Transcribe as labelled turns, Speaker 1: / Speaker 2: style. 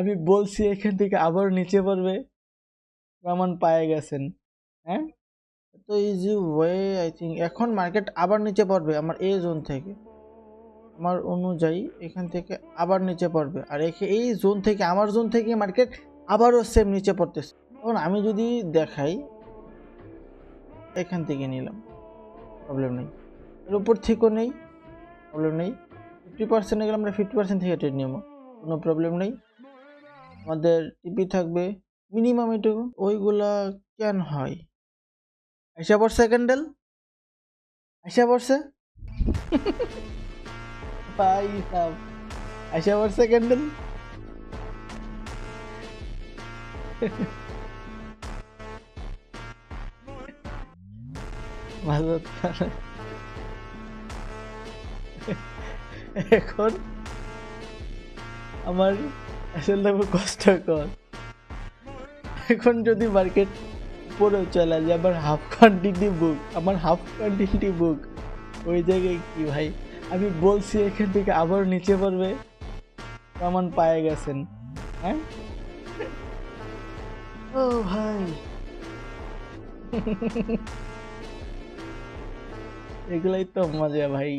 Speaker 1: আমি বলছি এখান থেকে আবার নিচে পড়বে, প্রমাণ পায়ে গেছেন। হ্যাঁ, তো ইজি ওয়ে আই থিঙ্ক এখন মার্কেট আবার নিচে পড়বে আমার এই জোন থেকে, আমার অনুযায়ী এখান থেকে আবার নিচে পড়বে। আর এই জোন থেকে, আমার জোন থেকে মার্কেট আবারও সেম নিচে পড়তেছে। তখন আমি যদি দেখাই এখান থেকে নিলাম, প্রবলেম নেই। এর উপর থেকেও নেই, প্রবলেম নেই। 50% গেলে আমরা 50% থেকে ট্রেড নেব, কোনো প্রবলেম নেই। আমাদের টিপি থাকবে মিনিমাম এটুকু। ওইগুলা কেন হয়? আইসা পড়ছে ক্যান্ডেল, আইসা পড়ছে ভাই সাব, আইসা পড়ছে ক্যান্ডেল। ভালো। এখন আমার আসলে খুব কষ্টকর। এখন যদি মার্কেট উপরে চলে যায়, আবার হাফ কোয়ান্টিটি বুক, আমার হাফ কোয়ান্টিটি বুক, ওই জায়গায় কি ভাই? আমি বলছি এখান থেকে আবার নিচে পড়বে, প্রমাণ পায়ে গেছেন। হ্যাঁ, ও ভাই এগুলাই তো মজা ভাই।